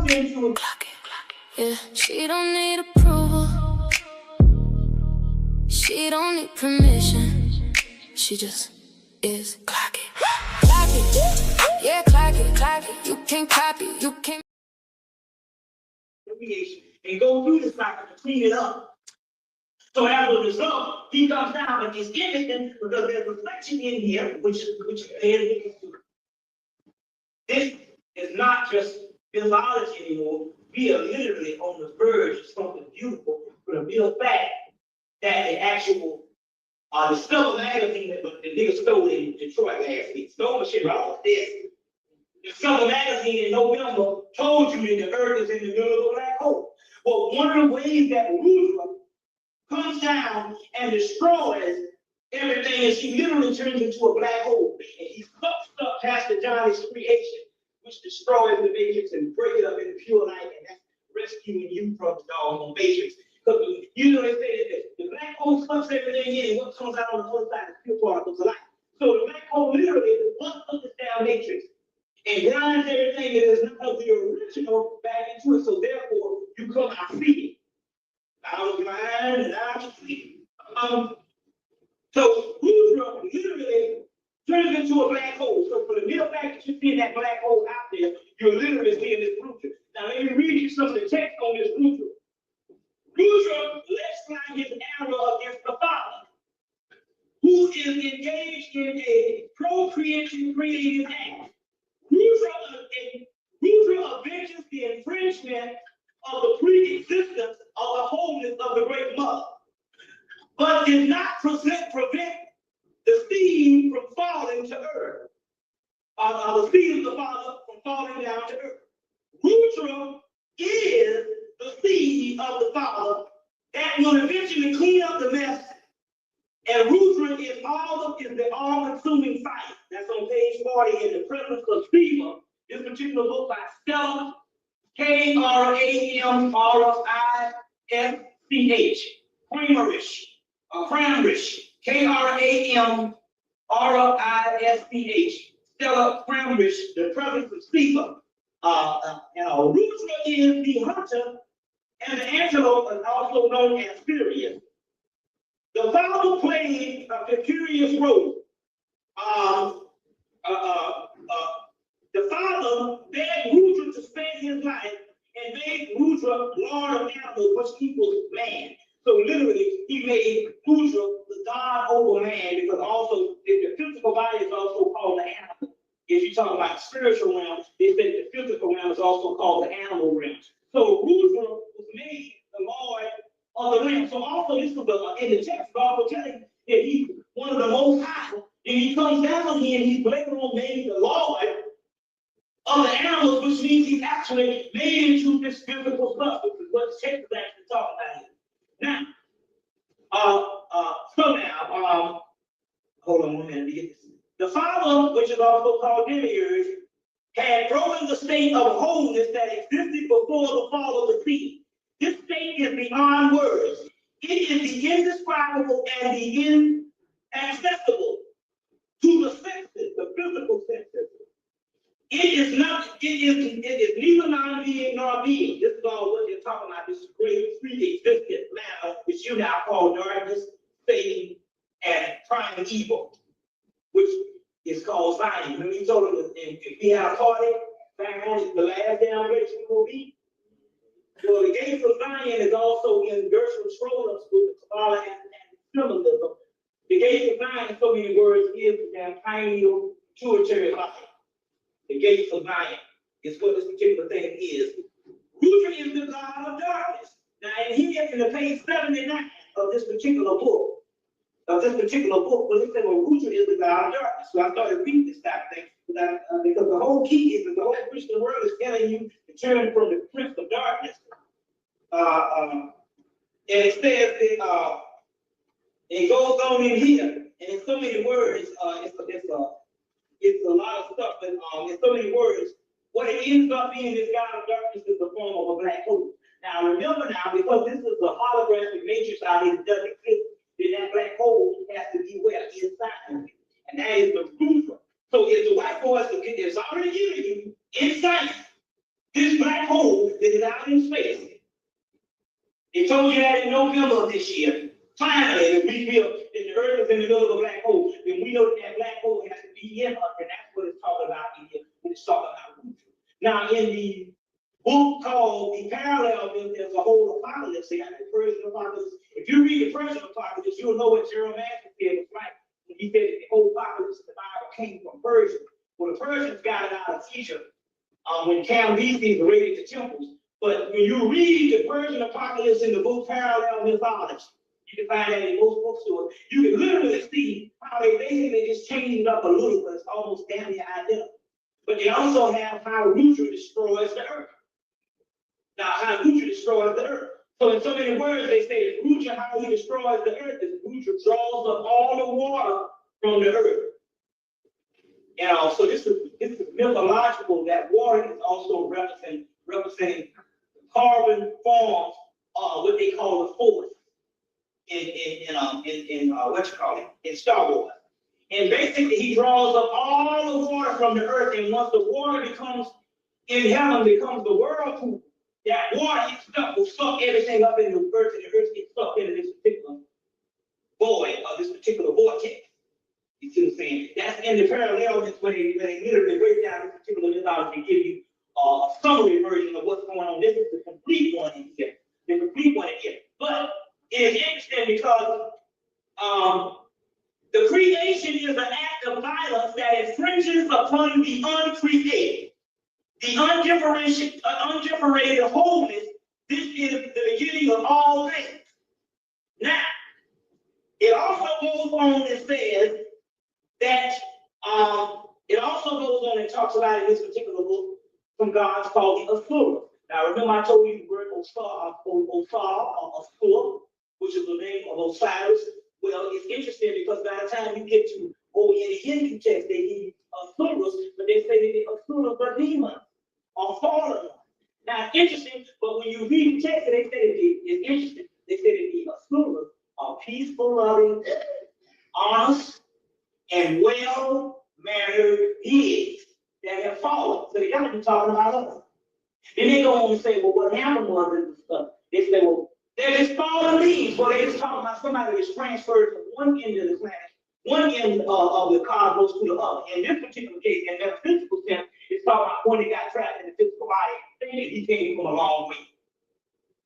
comes into yeah, she don't need approval. She don't need permission. She just is. Clock it. Clock it. Yeah, clock it. You can't copy. You can't. And go through the cycle to clean it up. So as a result, he comes down and it's interesting because there's a section in here which is this is not just mythology anymore. We are literally on the verge of something beautiful for the mere fact that the actual the Stubble magazine that the nigga stole in Detroit last week. Stole my shit right off this. The Stubble magazine in November told you that the earth is in the middle of a black hole. Well, one of the ways that Ruzra comes down and destroys everything is he literally turns into a black hole. And he sucks up Pastor Johnny's creation, which destroys the matrix and breaks it up into pure light, and that's rescuing you from the doggone matrix. Because you know they say that the black hole sucks everything in, and what comes out on the other side is pure particles of light. So the black hole literally is what up this down matrix and grinds everything that is not of the original back into it. So therefore, you come out see it. Out of mind and out of see it. So Rudra literally turns into a black hole. So for the mere fact that you see that black hole out there, you're literally seeing this Rudra. Now let me read you some of the text on this Rudra. Rudra lets fly his arrow against the Father, who is engaged in a procreation creative act. Rudra avenges the infringement of the pre-existence of the wholeness of the Great Mother, but did not prevent the seed from falling to earth, or the seed of the Father from falling down to earth. Rudra is the seed of the Father that will eventually clean up the mess. And Rudra is the all-consuming fire. That's on page 40 in the presence of Shiva. This particular book by Stella, Kramrisch, Kramrisch, Stella Kramrisch, the presence of Shiva. Rudra is the hunter, and the antelope is also known as Sirius. The Father played a curious role. The Father begged Rudra to spare his life and made Rudra Lord of animals, which equals man. So literally, he made Rudra the God over man, because also the physical body is also called the animal. If you talk about the spiritual realm, they say the physical realm is also called the animal realm. So Rudra was made the Lord of the realm. So also this was in the text, God will tell you that he's one of the most high. And he comes down here and he's later on made the Lord of the animals, which means he's actually made into this physical stuff, which is what the text is actually talking about here. Now, hold on 1 minute to get this. The Father, which is also called Demiurge, had broken the state of wholeness that existed before the fall of the sea. This state is beyond words. It is the indescribable and the inaccessible to the senses, the physical senses. It is neither non-being nor being. This is all what you're talking about, this great pre-existent matter, which you now call darkness, Satan, and prime evil, which is called Zion. Remember you told them if we have a party, back on the last damn place we will be. Well, the gates of Zion is also in Gershom Scrolls with the Kabbalah and symbolism. The gates of Zion, so many words, is the damn pineal pituitary life. The gates of Zion is what this particular thing is. Rudra is the God of darkness. Now, and here in the page 79 of this particular book, well, it said, well, Rudra is the God of darkness. So I started reading this type of thing because the whole key is that the whole Christian world is telling you to turn from the prince of darkness. And it says that it goes on in here, and in so many words, it's a lot of stuff, but in so many words, what it ends up being, this God of darkness, is the form of a black hole. Now remember because this is a holographic matrix out here that doesn't exist, then that black hole has to be where? Inside of it. And that is the Rudra. So if the white boy is already giving you insight, this black hole that is out in space. They told you that in November of this year. Finally, if we feel that the earth is in the middle of a black hole, then we know that that black hole has to be in us, and that's what it's talking about here when it's talking about Ruth. Now, in the book called The Parallel, there's a whole apocalypse. They got the Persian apocalypse. If you read the Persian apocalypse, you'll know what Gerald Master said was right. When he said that the whole apocalypse of the Bible came from Persia. Well, the Persians got it out of Egypt when Cambyses raided the temples. But when you read the Persian apocalypse in the book Parallel Mythology, you can find that in most bookstores. You can literally see how they basically just changed up a little, but it's almost damn near identical. But they also have how Rutra destroys the earth. Now, how Rutra destroys the earth. So in so many words, they say that Rutra, how he destroys the earth, is Rutra draws up all the water from the earth. So this is mythological, that water is also representing carbon forms, what they call the force in Star Wars. And basically he draws up all the water from the earth, and once the water becomes in heaven, becomes the whirlpool, that water itself will suck everything up in the earth, and the earth gets sucked into this particular void, or this particular vortex. You see what I'm saying? That's in the parallel when they literally break down this particular mythology and give you a summary version of what's going on. This is the complete one in here. The complete one in here. But it is interesting because the creation is an act of violence that infringes upon the uncreated, the undifferentiated wholeness. This is the beginning of all things. Now, it also goes on and says that it also goes on and talks about in this particular book from gods called the Asura. Now, remember I told you the word Osar, or Asura, which is the name of Osiris. Well, it's interesting because by the time you get to over in the Hindu text, they give you Asuras, but they say that the Asuras are demons or fallen ones. Now, it's interesting, but when you read the text, they say that it's interesting. They say that the Asuras are peaceful, loving, honest, and well-mannered beings that have fallen. So they got to be talking about us. Then they go on and say, well, what happened was this stuff. They say, well, they're just fallen beings. Well, they're just talking about somebody that's transferred from one end of the planet, one end of the cosmos to the other. In this particular case, in that physical sense, it's talking about when they got trapped in the physical body, thinking he came from a long way.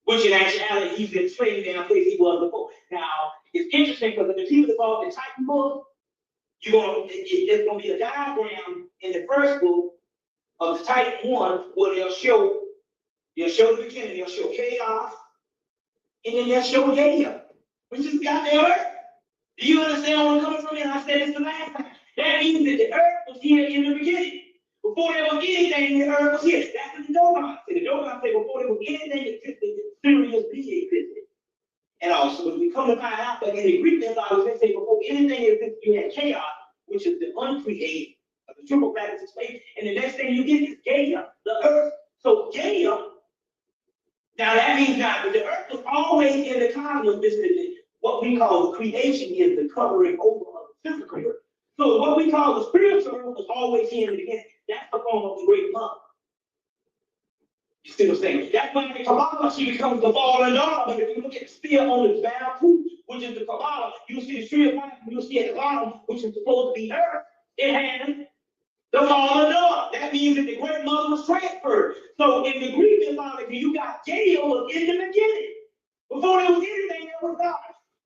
Which in actuality, he's been straight down place he was before. Now, it's interesting because if you involved in Titan book, there's going to be a diagram in the first book of the Titan 1 where they'll show the beginning, they'll show chaos, and then they'll show Gaia, which is goddamn earth. Do you understand where I'm coming from? And I said this the last time. That means that the earth was here in the beginning. Before there was anything, the earth was here. That's what the Dogon said. The Dogon said before there was anything that existed, the serious being existed. And also, when we come to find out that in the Greek mythology, they say before anything existed, you had chaos, which is the uncreated, the triple factors of space. And the next thing you get is Gaia, the earth. So Gaia, now that means that the earth was always in the cosmos. What we call the creation is the covering over of the physical earth. So what we call the spiritual earth was always here in the beginning. That's the form of the great mother. You see what I'm saying? That's when the Kabbalah, she becomes the fallen daughter. But if you look at the spear on the bamboo, which is the Kabbalah, you'll see the tree of life, you'll see at the bottom, which is supposed to be earth. It has the fallen daughter. That means that the great mother was transferred. So in the Greek mythology, you got Gaia was in the beginning. Before there was anything that was out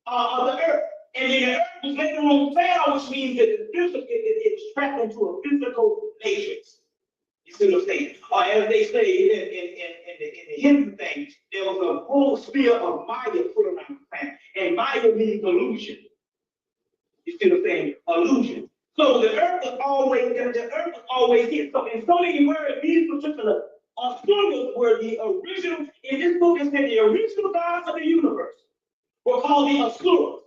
of the earth. And then the earth was later on fell, which means that the physical, it was trapped into a physical matrix. You see what I'm saying? Or as they say in the Hindu thing, there was a whole sphere of Maya put around the planet. And Maya means illusion. You see what I'm saying? Illusion. So the earth was always here. So in so many words, these particular Asuras were the original, in this book it said the original gods of the universe were called the Asuras.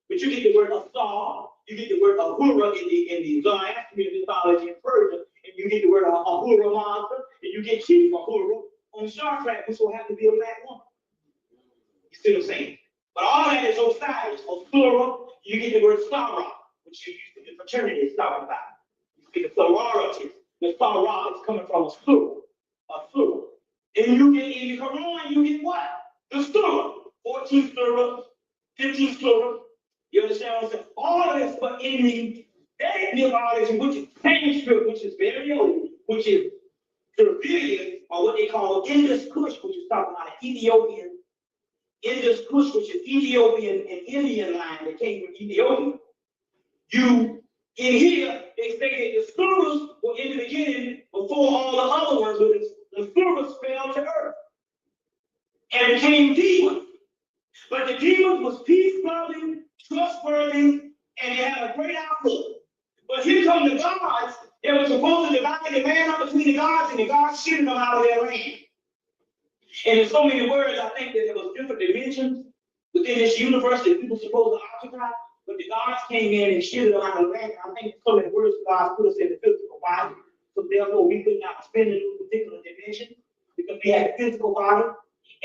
But you get the word Asar, you get the word Ahura in the Zoroastrian mythology in Persia, and you get the word Ahura Mazda, and you get Chief Ahura on Star Trek, which will have to be a black woman. You see what I'm saying? But all that is Osiris, Asura, you get the word Sarah, which you used to the fraternity is talking about. You get the sororities. The Sarah is coming from Asura. And you get in the Quran, you get what? The surah. 14 surah, 15 surah. You understand what I'm saying? All of this, but in the Vedic mythology, which is Sanskrit, which is very old, which is Dravidian, or what they call Indus Kush, which is talking about Ethiopian, Indus Kush, which is Ethiopian and Indian line that came from Ethiopia. You, in here, they say that the surahs were in the beginning before all the other ones, but the surahs fell to earth and became demons. But the demons was peace-loving, trustworthy, and they had a great outlook. But here come the gods that were supposed to divide the man up between the gods, and the gods shitted them out of their land. And in so many words, I think that there was different dimensions within this universe that people supposed to occupy, but the gods came in and shitted them out of the land. I think so many words God put us in the physical body, so therefore we could not spend in a particular dimension because we had a physical body,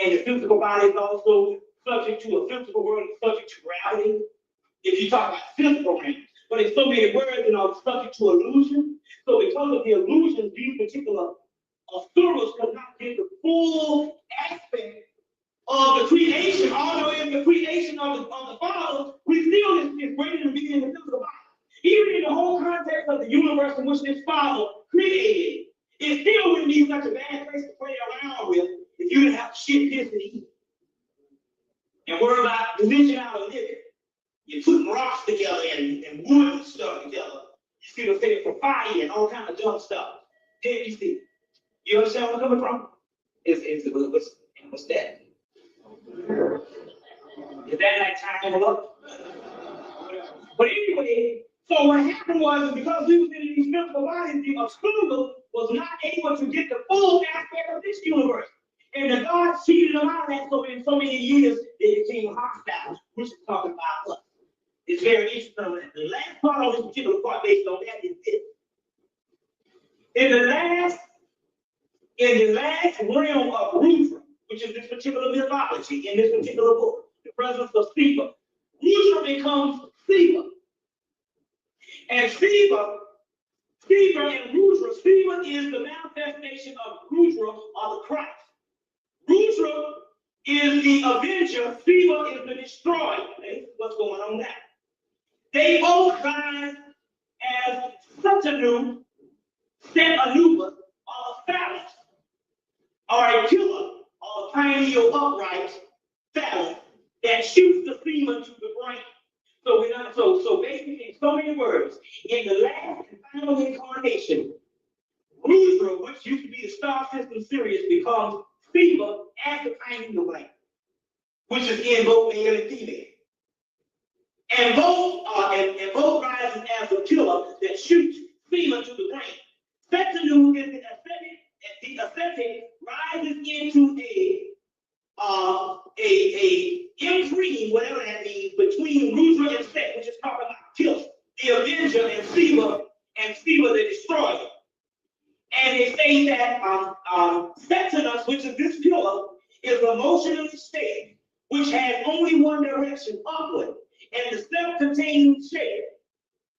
and the physical body is also subject to a physical world, subject to gravity. If you talk about physical realm, but in so many words, subject to illusion. So because of the illusions, these particular surahs could not get the full aspect of the creation. Although in the creation of the Father, we still is greater than being in the physical body. Even in the whole context of the universe in which this Father created, it still wouldn't be such a bad place to play around with if you didn't have to shit, piss, and eat. And worry about dimensionality living. You're putting rocks together and wood and stuff together. You see what I'm saying? For fire and all kind of dumb stuff. Then you see. You understand where I'm coming from? What's that? Is that like time up? But anyway, so what happened was because we was in these physical bodies, the obscure was not able to get the full aspect of this universe. And the God cheated them out of that, so in so many years, they became hostile, which is talking about us. It's very interesting. The last part of this particular part based on that is this. In the last realm of Rudra, which is this particular mythology, in this particular book, the presence of Shiva, Rudra becomes Shiva. And Shiva and Rudra, Shiva is the manifestation of Rudra or the Christ. Rudra is the avenger, Shiva is the destroyer. Okay? What's going on now? They both rise as Satanu, Set-Anuba, or a phallus, or a killer, or a pineal upright phallus that shoots the semen to the brain. So basically, in so many words, in the last and final incarnation, Rudra, which used to be the star system Sirius, becomes Shiva as the pineal gland, which is in both male and female. And both rises as a killer that shoots semen to the brain. Setanu is the ascetic rises into a impreme, whatever that means, between Rudra and Set, which is talking about killer, the avenger, and Shiva the destroyer. And they say that Setanus, which is this killer, is an emotionally state which has only one direction, upward. And the self-contained shape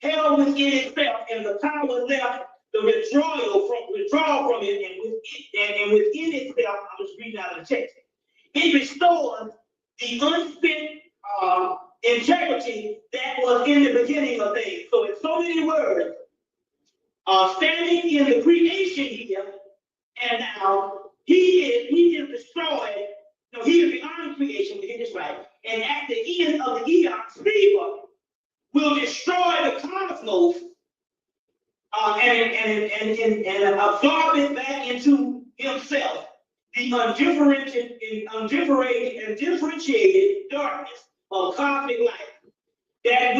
held within itself, and the power left the withdrawal from it, and within itself, I'm just reading out of the text. It restores the unspent integrity that was in the beginning of things. So in so many words, standing in the creation here, and now he is destroyed. No, he is beyond creation, we get this right. And at the end of the eon, Shiva will destroy the cosmos and absorb it back into himself, the undifferentiated darkness of cosmic life. That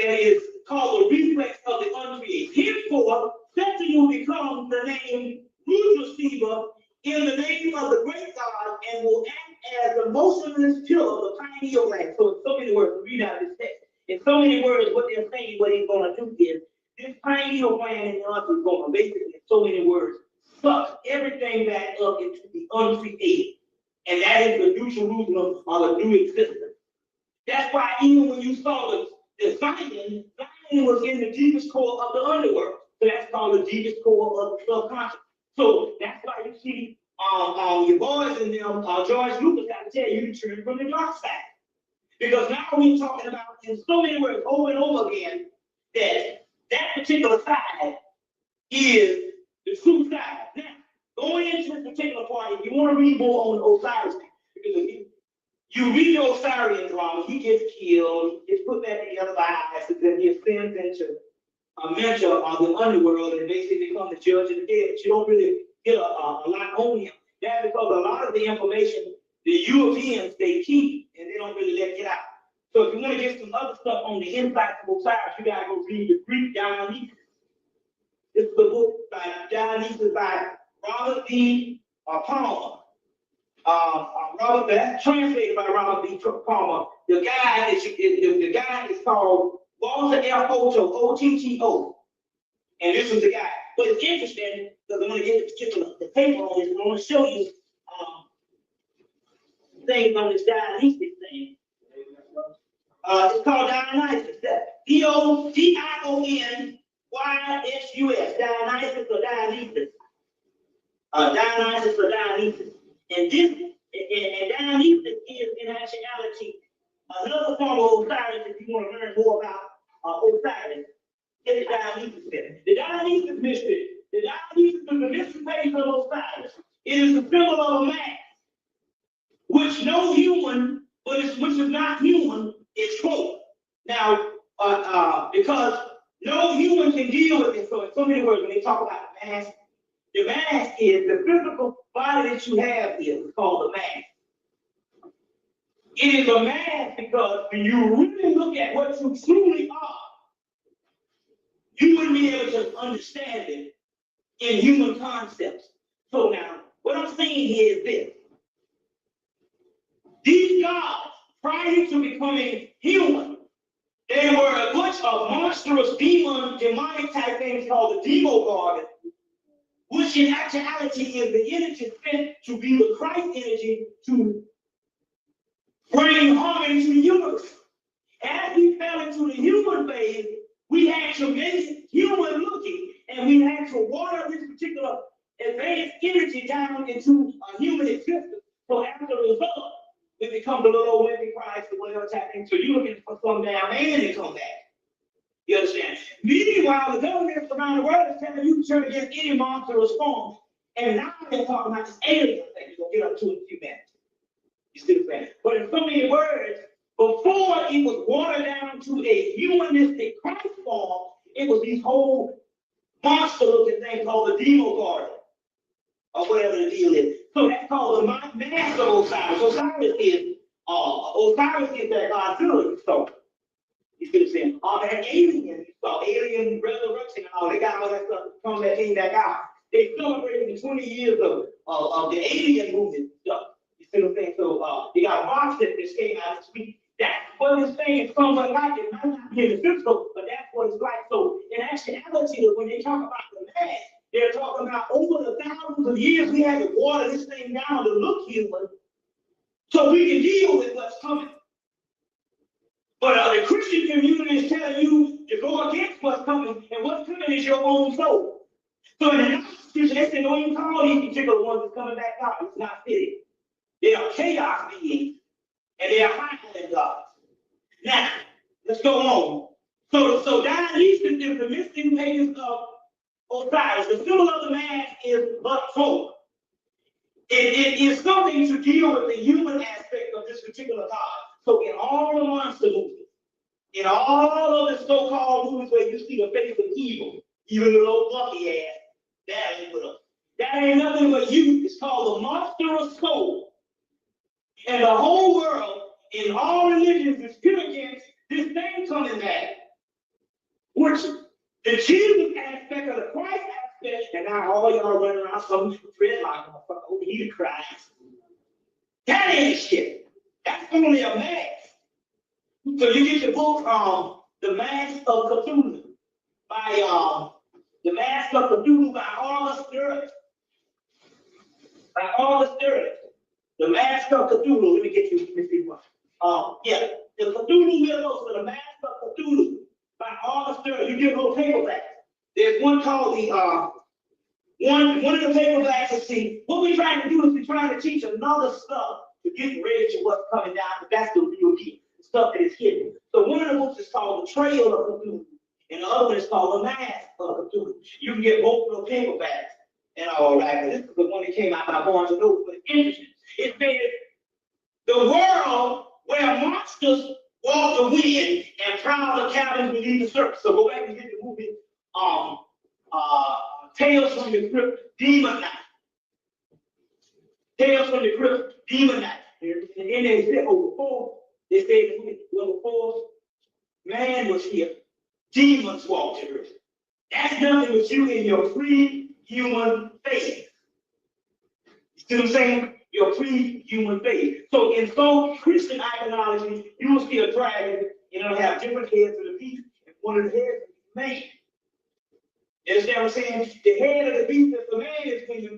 is called the reflex of the uncreated. Henceforth, Setanu becomes the name Rudra Shiva in the name of the great God, and will act as the motionless killer of the pineal gland. So in so many words, read out this text. In so many words, what they're saying, what he's going to do is, this pineal gland in us is going to basically, in so many words, suck everything back up into the uncreated. And that is the new Jerusalem or the new existence. That's why even when you saw the Zion was in the deepest core of the underworld. So that's called the deepest core of the subconscious. So that's why you see your boys and them, George Lucas got to tell you to turn from the dark side. Because now we're talking about in so many words over and over again that that particular side is the true side. Now, going into this particular part, if you want to read more on Osiris, because if you read the Osirian drama, he gets killed, gets put back together by Isis, and he ascends into a mentor of the underworld and basically become the judge of the dead. But you don't really get a lot on him. That's because a lot of the information the Europeans, they keep and they don't really let get out. So if you want to get some other stuff on the inside of Osiris, you gotta go read the Greek Dionysus. This is a book by Dionysus by Robert B. Palmer. That's translated by Robert B. Palmer. The guy is called Walter F. Otto, O-T-T-O. And this was the guy. But it's interesting because I'm going to get the paper on this. I want to show you things on this Dionysus thing. It's called Dionysus. D-I-O-N-Y-S-U-S. Dionysus or Dionysus. Dionysus or Dionysus. And this, and Dionysus is in actuality another form of Osiris if you want to learn more about Osiris. Get the Dionysus mystery. The Dionysus mystery. The Dionysus is the mystery page of Osiris. It is the symbol of a man, which no human, which is not human, is close. Now, because no human can deal with it. So in so many words, when they talk about the mask is the physical body that you have here. It's called the mask. It is a mask because when you really look at what you truly are, you wouldn't be able to understand it in human concepts. So now, what I'm saying here is this. These gods, prior to becoming human, they were a bunch of monstrous demonic type things called the Demogorgon, which in actuality is the energy sent to be the Christ energy to bring harmony to the universe. As we fell into the human phase, we had to make it human looking, and we had to water this particular advanced energy down into a human existence. So as a result, we become the little old wimpy Christ or whatever type thing. So you're looking for some damn man to come back. You understand? Meanwhile, the governments around the world is telling you to turn against any monstrous form. And now they're talking about this alien thing we'll get up to in a few minutes. You see what I'm saying? But in so many words, before it was watered down to a humanistic Christ form, it was these whole monster-looking thing called the Demogorgon, or whatever the deal is. So that's called the mask of Osiris. Osiris is that Godzilla you saw. You see what I'm saying? All that alien, you saw alien resurrection and all, they got all that stuff from that came back out. They celebrated the 20 years of the alien movement stuff. You see what I'm saying? So they got a box set that came out this week. That's what this thing is somewhat like. It might not be in the physical, but that's what it's like. So in actuality, when they talk about the mask, they're talking about over the thousands of years we had to water this thing down to look human so we can deal with what's coming. But the Christian community is telling you to go against what's coming, and what's coming is your own soul. So in the Constitution, they say, don't even call these particular ones that's coming back out. It's not fitting. They are chaos beings, and they are higher than gods. Now, let's go on. So Dionysus is the missing pages of Osiris. The symbol of the mask is but folk. It is something to deal with the human aspect of this particular god. So in all the monster movies, in all of the so-called movies where you see the face of evil, even the little Bucky ass, that ain't with us. That ain't nothing but you. It's called the monster of soul. And the whole world, in all religions, is pure against this thing coming back. Which the Jesus aspect of the Christ aspect, and now all y'all running around some dreadlock motherfucker over here to Christ. That ain't shit. That's only a mask. So you get your book, The Mask of Cthulhu, by The Mask of Cthulhu by Arliss Stirlitz. By Arliss Stirlitz. The Mask of Cthulhu. Let me get you. Let me see one. Yeah, the Cthulhu Mythos for The Mask of Cthulhu by Arliss Stirlitz. You get a little paperback. There's one called one of the paperbacks and see what we're trying to do is we're trying to teach another stuff to get ready to what's coming down, but that's the real deal, the stuff that is hidden. So one of the books is called The Trail of Cthulhu, and the other one is called The Mask of Cthulhu. You can get both of those paperbacks and all that. This is the one that came out by Barnes and Noble, but it's interesting. It says the world where monsters walk the wind and prowl the cabins beneath the surface. So go back and get the movie, Tales from the Crypt, Demon Night. Tales from the Crypt, Demon Night. And then they said, they said, well, before man was here, demons walked the earth. That's nothing but you in your pre-human phase. You see what I'm saying? Your pre-human phase. So in some Christian iconology, you will see a dragon, and it'll have different heads of the beast, and one of the heads is man. You understand what I'm saying? The head of the beast of the man is when the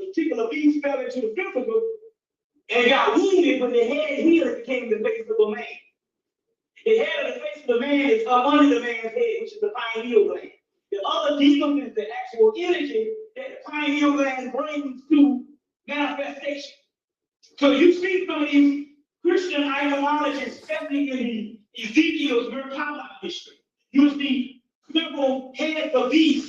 particular beast fell into the physical and got wounded, when the head healed became the face of a man. The head of the face of the man is up under the man's head, which is the pineal gland. The other demon is the actual energy that the pineal gland brings to manifestation. So you see some of these Christian iconologies, especially in the Ezekiel's Merkaba history. You see several heads of beasts